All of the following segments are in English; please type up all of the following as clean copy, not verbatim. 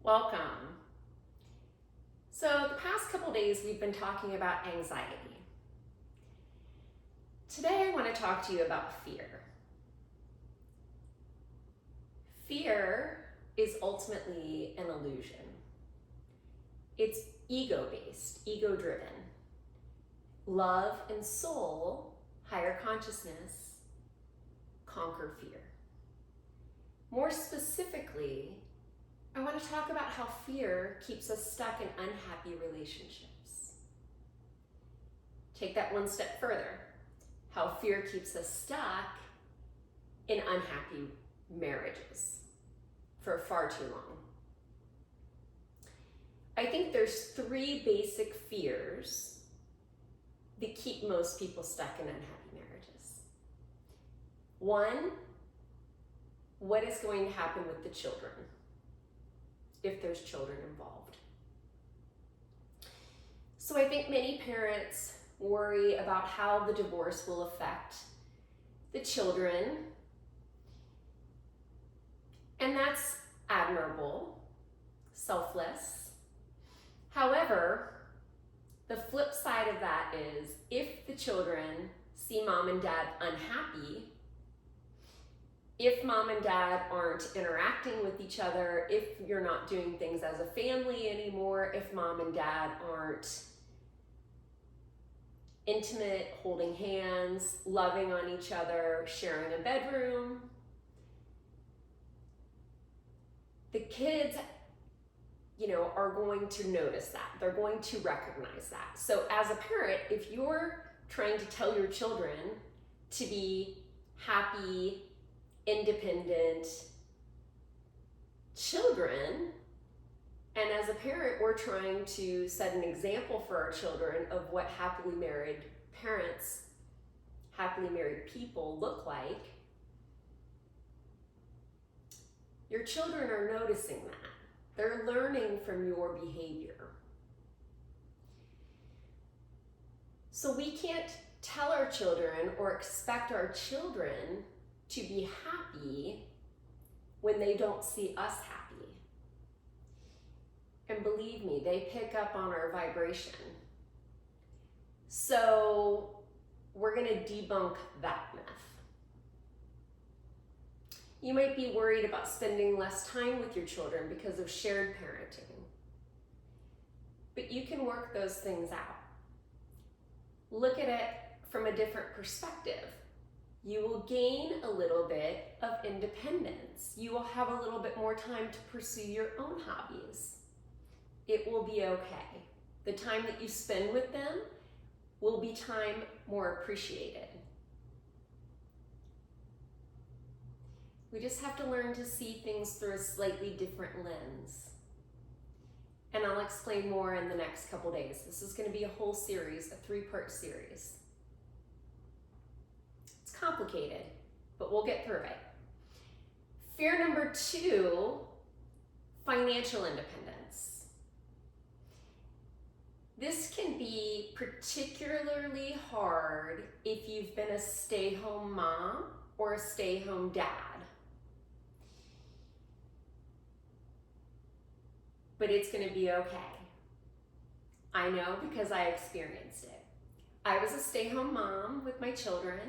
Welcome. So the past couple days we've been talking about anxiety. Today I want to talk to you about fear. Fear is ultimately an illusion. It's ego-based, ego-driven. Love and soul, higher consciousness, conquer fear. More specifically, I want to talk about how fear keeps us stuck in unhappy relationships. Take that one step further. How fear keeps us stuck in unhappy marriages for far too long. I think there's three basic fears that keep most people stuck in unhappy marriages. One, what is going to happen with the children if there's children involved? So I think many parents worry about how the divorce will affect the children, and that's admirable, selfless. However, the flip side of that is if the children see mom and dad unhappy, if mom and dad aren't interacting with each other, if you're not doing things as a family anymore, if mom and dad aren't intimate, holding hands, loving on each other, sharing a bedroom, the kids, are going to notice that. They're going to recognize that. So as a parent, if you're trying to tell your children to be happy, independent children, and as a parent, we're trying to set an example for our children of what happily married parents, happily married people look like, your children are noticing that. They're learning from your behavior. So we can't tell our children or expect our children to be happy when they don't see us happy. And believe me, they pick up on our vibration. So we're going to debunk that myth. You might be worried about spending less time with your children because of shared parenting. But you can work those things out. Look at it from a different perspective. You will gain a little bit of independence. You will have a little bit more time to pursue your own hobbies. It will be okay. The time that you spend with them will be time more appreciated. We just have to learn to see things through a slightly different lens. And I'll explain more in the next couple days. This is going to be a whole series, a 3-part series. It's complicated, but we'll get through it. Fear number 2, financial independence. This can be particularly hard if you've been a stay-home mom or a stay-home dad. But it's going to be okay. I know because I experienced it. I was a stay-home mom with my children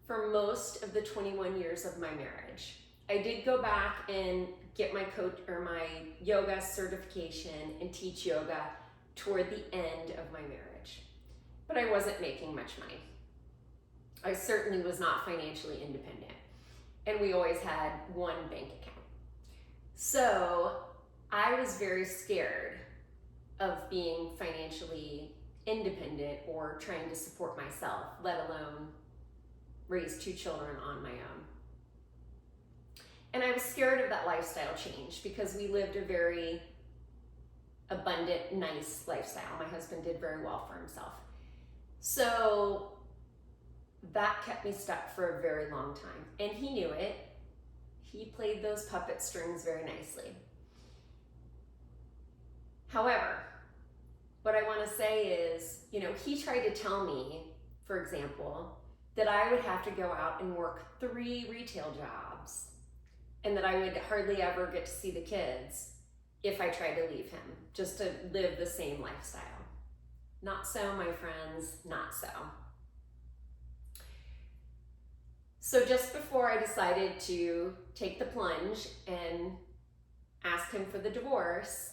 for most of the 21 years of my marriage. I did go back and get my yoga certification and teach yoga toward the end of my marriage. But I wasn't making much money. I certainly was not financially independent. And we always had one bank account. So I was very scared of being financially independent or trying to support myself, let alone raise 2 children on my own. And I was scared of that lifestyle change because we lived a very abundant, nice lifestyle. My husband did very well for himself. So that kept me stuck for a very long time. And he knew it. He played those puppet strings very nicely. However, what I want to say is, he tried to tell me, for example, that I would have to go out and work 3 retail jobs and that I would hardly ever get to see the kids if I tried to leave him, just to live the same lifestyle. Not so, my friends, not so. So just before I decided to take the plunge and ask him for the divorce,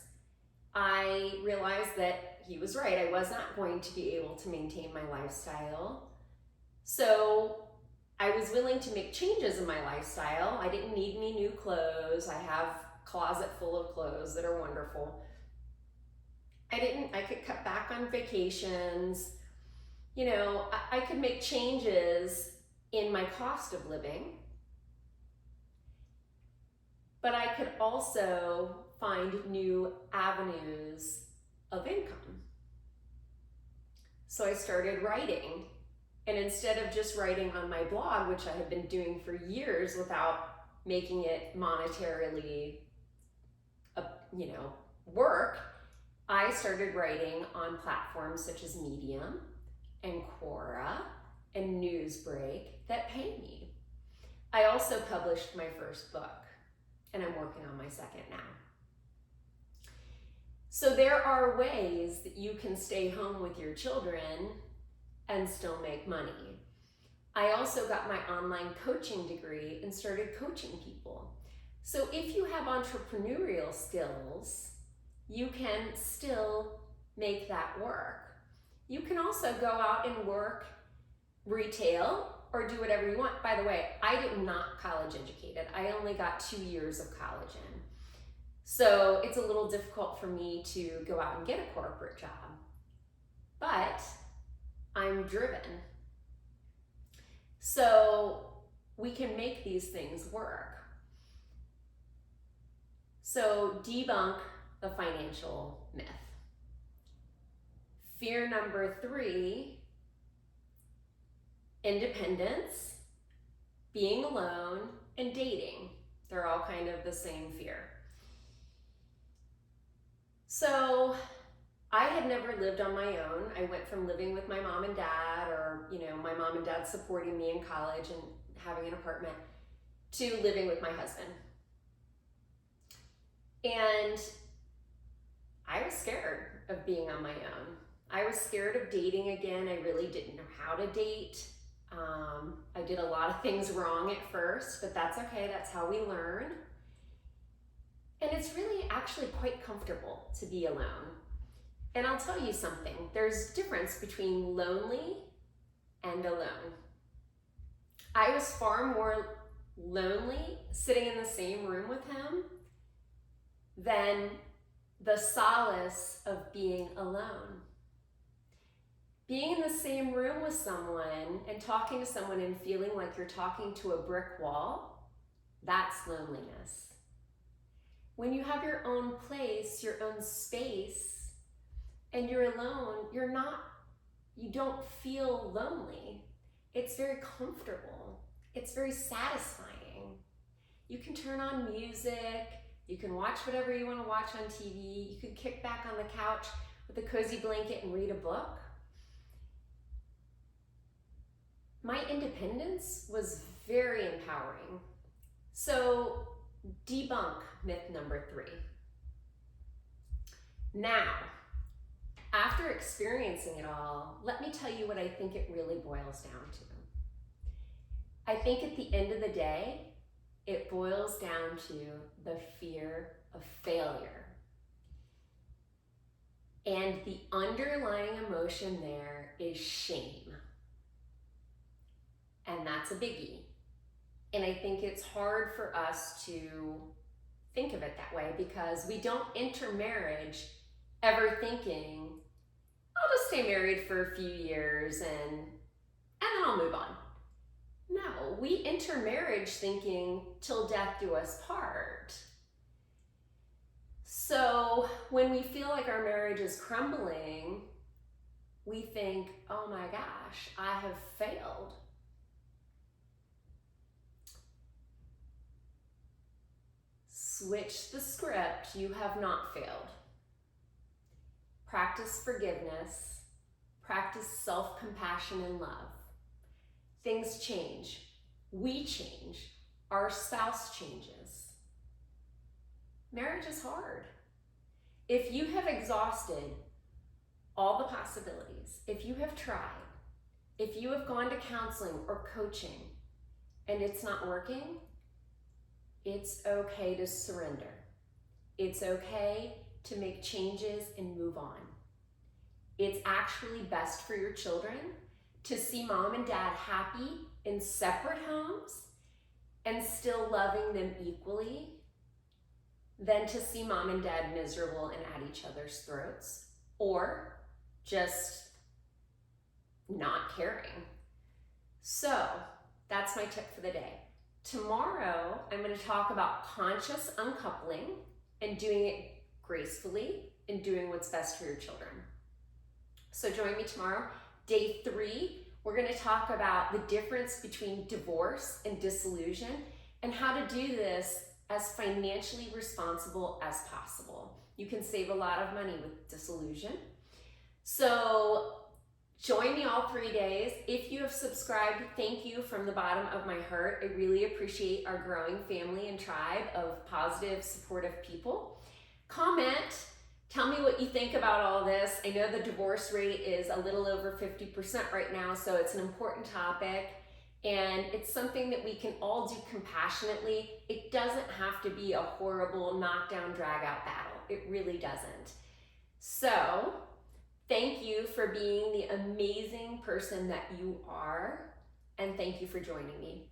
I realized that he was right. I was not going to be able to maintain my lifestyle. So I was willing to make changes in my lifestyle. I didn't need any new clothes. I have a closet full of clothes that are wonderful. I could cut back on vacations. You know, I could make changes in my cost of living, but I could also find new avenues of income. So I started writing, and instead of just writing on my blog, which I had been doing for years without making it monetarily, work, I started writing on platforms such as Medium and Quora and Newsbreak that pay me. I also published my first book, and I'm working on my second now. So there are ways that you can stay home with your children and still make money. I also got my online coaching degree and started coaching people. So if you have entrepreneurial skills, you can still make that work. You can also go out and work retail or do whatever you want. By the way, I am not college educated. I only got 2 years of college in. So it's a little difficult for me to go out and get a corporate job. But I'm driven. So we can make these things work. So debunk the financial myth. Fear number 3, independence, being alone, and dating. They're all kind of the same fear. So I had never lived on my own. I went from living with my mom and dad, or my mom and dad supporting me in college and having an apartment, to living with my husband. And I was scared of being on my own. I was scared of dating again. I really didn't know how to date. I did a lot of things wrong at first, but that's okay. That's how we learn. And it's really actually quite comfortable to be alone. And I'll tell you something, there's a difference between lonely and alone. I was far more lonely sitting in the same room with him than the solace of being alone. Being in the same room with someone and talking to someone and feeling like you're talking to a brick wall, that's loneliness. When you have your own place, your own space, and you're alone, you don't feel lonely. It's very comfortable. It's very satisfying. You can turn on music, you can watch whatever you want to watch on TV, you can kick back on the couch with a cozy blanket and read a book. My independence was very empowering. So debunk myth number 3. Now, after experiencing it all, let me tell you what I think it really boils down to. I think at the end of the day, it boils down to the fear of failure. And the underlying emotion there is shame. And that's a biggie. And I think it's hard for us to think of it that way because we don't enter marriage ever thinking, I'll just stay married for a few years and then I'll move on. No, we enter marriage thinking till death do us part. So when we feel like our marriage is crumbling, we think, oh my gosh, I have failed. Switch the script, you have not failed. Practice forgiveness, practice self-compassion and love. Things change, we change, our spouse changes. Marriage is hard. If you have exhausted all the possibilities, if you have tried, if you have gone to counseling or coaching and it's not working, it's okay to surrender. It's okay to make changes and move on. It's actually best for your children to see mom and dad happy in separate homes and still loving them equally than to see mom and dad miserable and at each other's throats, or just not caring. So that's my tip for the day. Tomorrow, I'm going to talk about conscious uncoupling and doing it gracefully and doing what's best for your children. So join me tomorrow. Day 3, we're going to talk about the difference between divorce and dissolution and how to do this as financially responsible as possible. You can save a lot of money with dissolution. So join me all 3 days. If you have subscribed, thank you from the bottom of my heart. I really appreciate our growing family and tribe of positive, supportive people. Comment. Tell me what you think about all this. I know the divorce rate is a little over 50% right now, so it's an important topic, and it's something that we can all do compassionately. It doesn't have to be a horrible knockdown, drag-out battle. It really doesn't. So, thank you for being the amazing person that you are, and thank you for joining me.